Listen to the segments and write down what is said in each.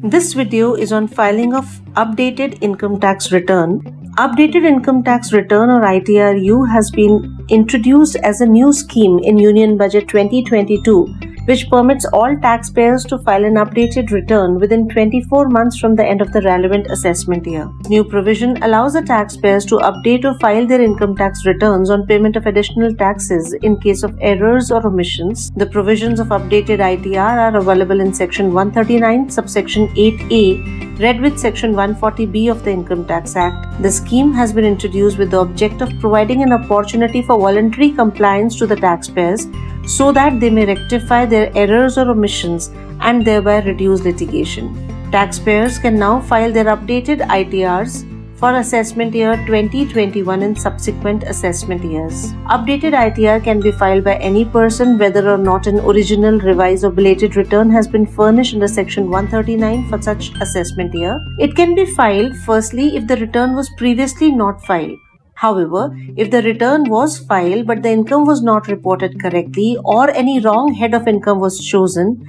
This video is on filing of updated income tax return. Updated income tax return or ITRU has been introduced as a new scheme in Union Budget 2022, which permits all taxpayers to file an updated return within 24 months from the end of the relevant assessment year. New provision allows the taxpayers to update or file their income tax returns on payment of additional taxes in case of errors or omissions. The provisions of updated ITR are available in Section 139, subsection 8A, read with Section 140B of the Income Tax Act. The scheme has been introduced with the object of providing an opportunity for voluntary compliance to the taxpayers so that they may rectify their errors or omissions and thereby reduce litigation. Taxpayers can now file their updated ITRs for assessment year 2021 and subsequent assessment years. Updated ITR can be filed by any person whether or not an original, revised or belated return has been furnished under Section 139 for such assessment year. It can be filed firstly if the return was previously not filed. However, if the return was filed but the income was not reported correctly or any wrong head of income was chosen,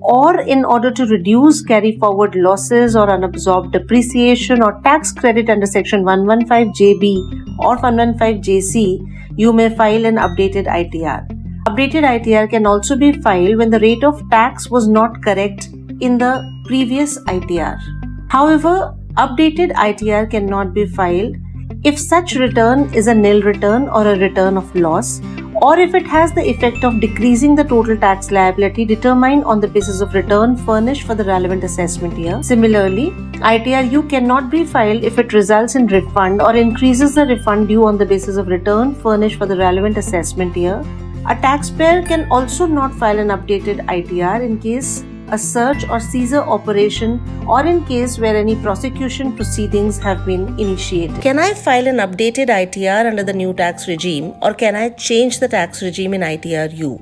or in order to reduce carry forward losses or unabsorbed depreciation or tax credit under Section 115JB or 115JC, you may file an updated ITR. Updated ITR can also be filed when the rate of tax was not correct in the previous ITR. However, updated ITR cannot be filed if such return is a nil return or a return of loss, or if it has the effect of decreasing the total tax liability determined on the basis of return furnished for the relevant assessment year. Similarly, ITRU cannot be filed if it results in refund or increases the refund due on the basis of return furnished for the relevant assessment year. A taxpayer can also not file an updated ITR in case a search or seizure operation or in case where any prosecution proceedings have been initiated. Can I file an updated ITR under the new tax regime, or can I change the tax regime in ITRU?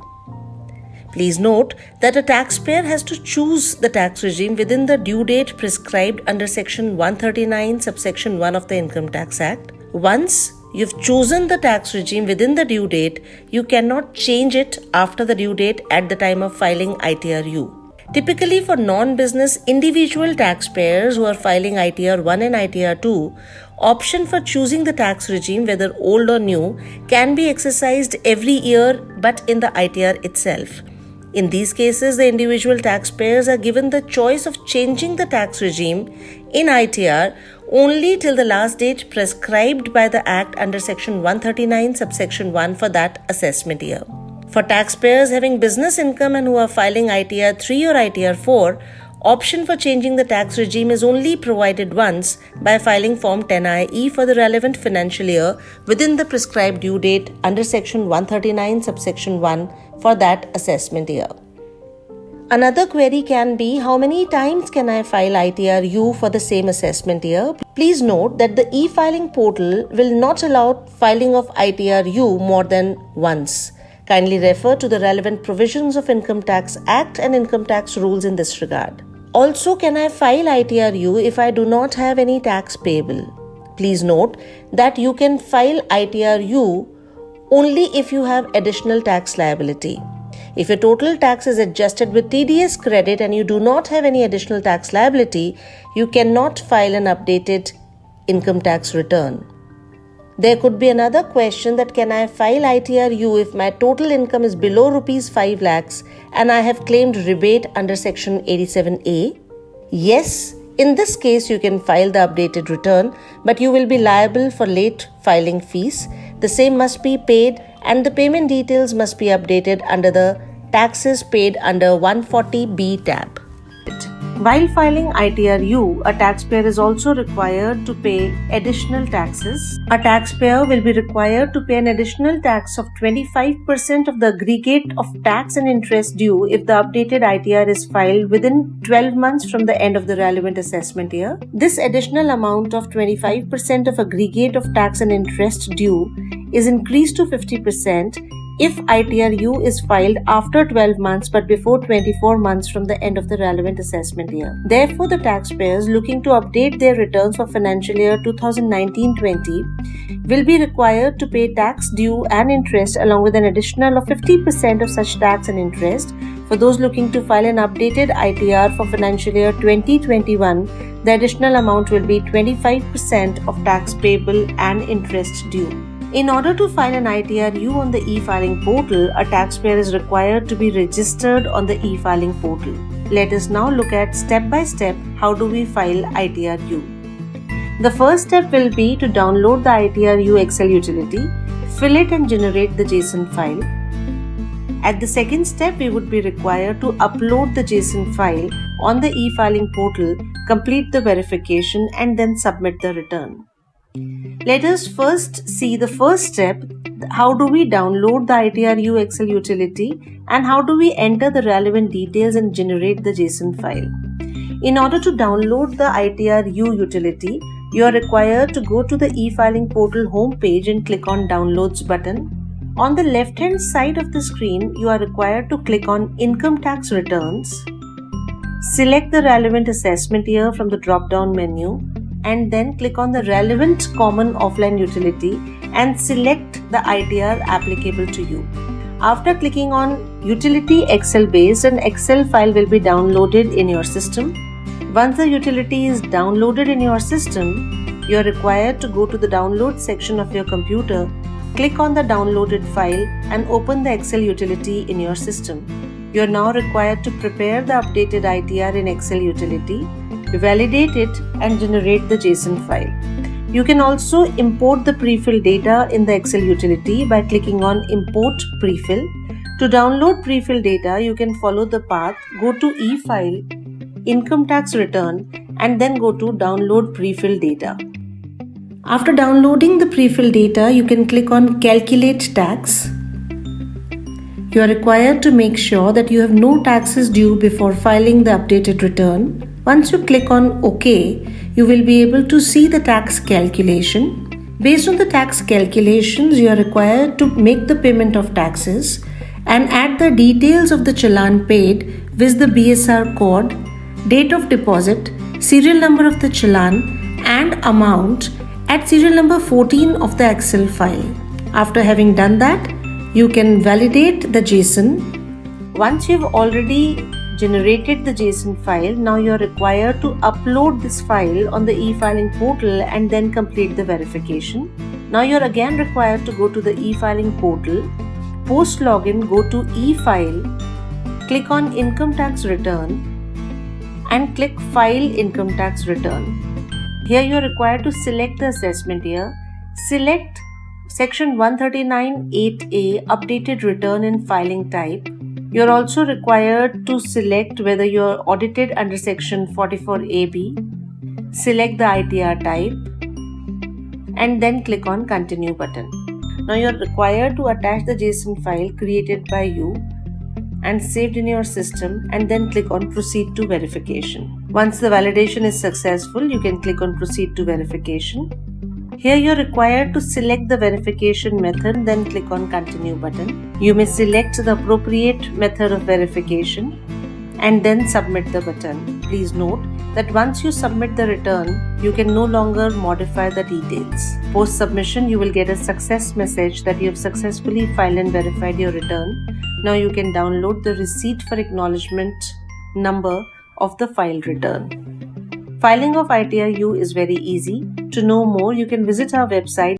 Please note that a taxpayer has to choose the tax regime within the due date prescribed under Section 139, subsection 1 of the Income Tax Act. Once you've chosen the tax regime within the due date, you cannot change it after the due date at the time of filing ITRU. Typically, for non-business individual taxpayers who are filing ITR 1 and ITR 2, option for choosing the tax regime, whether old or new, can be exercised every year but in the ITR itself. In these cases, the individual taxpayers are given the choice of changing the tax regime in ITR only till the last date prescribed by the Act under Section 139, subsection 1 for that assessment year. For taxpayers having business income and who are filing ITR 3 or ITR 4, option for changing the tax regime is only provided once by filing Form 10IE for the relevant financial year within the prescribed due date under Section 139, subsection 1 for that assessment year. Another query can be, how many times can I file ITRU for the same assessment year? Please note that the e-filing portal will not allow filing of ITRU more than once. Kindly refer to the relevant provisions of Income Tax Act and income tax rules in this regard. Also, can I file ITRU if I do not have any tax payable? Please note that you can file ITRU only if you have additional tax liability. If your total tax is adjusted with TDS credit and you do not have any additional tax liability, you cannot file an updated income tax return. There could be another question that, can I file ITRU if my total income is below Rs 5 lakhs and I have claimed rebate under Section 87A? Yes, in this case you can file the updated return, but you will be liable for late filing fees. The same must be paid and the payment details must be updated under the taxes paid under 140B tab. While filing ITRU, a taxpayer is also required to pay additional taxes. A taxpayer will be required to pay an additional tax of 25% of the aggregate of tax and interest due if the updated ITR is filed within 12 months from the end of the relevant assessment year. This additional amount of 25% of aggregate of tax and interest due is increased to 50% if ITRU is filed after 12 months but before 24 months from the end of the relevant assessment year. Therefore, the taxpayers looking to update their returns for financial year 2019-20 will be required to pay tax due and interest along with an additional of 50% of such tax and interest For those looking to file an updated ITR for financial year 2021, the additional amount will be 25% of tax payable and interest due. In order to file an ITR-U on the e-filing portal, a taxpayer is required to be registered on the e-filing portal. Let us now look at step by step how do we file ITR-U. The first step will be to download the ITR-U Excel utility, fill it and generate the JSON file. At the second step, we would be required to upload the JSON file on the e-filing portal, complete the verification and then submit the return. Let us first see the first step, how do we download the ITR-U Excel utility and how do we enter the relevant details and generate the JSON file. In order to download the ITR-U utility, you are required to go to the e-filing portal homepage and click on Downloads button. On the left-hand side of the screen, you are required to click on Income Tax Returns. Select the relevant assessment year from the drop-down menu and then click on the relevant common offline utility and select the ITR applicable to you. After clicking on Utility Excel based, an Excel file will be downloaded in your system. Once the utility is downloaded in your system, you are required to go to the download section of your computer, click on the downloaded file and open the Excel utility in your system. You are now required to prepare the updated ITR in Excel utility, validate it and generate the JSON file. You can also import the pre-fill data in the Excel utility by clicking on Import Pre-fill. To download pre-fill data, you can follow the path, go to e-file, Income Tax Return and then go to Download Pre-fill Data. After downloading the pre-fill data, you can click on Calculate Tax. You are required to make sure that you have no taxes due before filing the updated return. Once you click on OK, you will be able to see the tax calculation. Based on the tax calculations, you are required to make the payment of taxes and add the details of the challan paid with the BSR code, date of deposit, serial number of the challan and amount at serial number 14 of the Excel file. After having done that, you can validate the JSON. Once you've already generated the JSON file, now you're required to upload this file on the e-filing portal and then complete the verification. Now you're again required to go to the e-filing portal, post login, go to e-file, click on Income Tax Return and click File Income Tax Return. Here you are required to select the assessment year, select section 139(8)(a) updated return in filing type. You are also required to select whether you are audited under section 44(a)(b), select the ITR type and then click on Continue button. Now you are required to attach the JSON file created by you and saved in your system and then click on Proceed to Verification. Once the validation is successful, you can click on Proceed to Verification. Here you are required to select the verification method, then click on Continue button. You may select the appropriate method of verification and then submit the button. Please note that once you submit the return, you can no longer modify the details. Post submission, you will get a success message that you have successfully filed and verified your return. Now you can download the receipt for acknowledgement number of the filed return. Filing of ITR-U is very easy. To know more, you can visit our website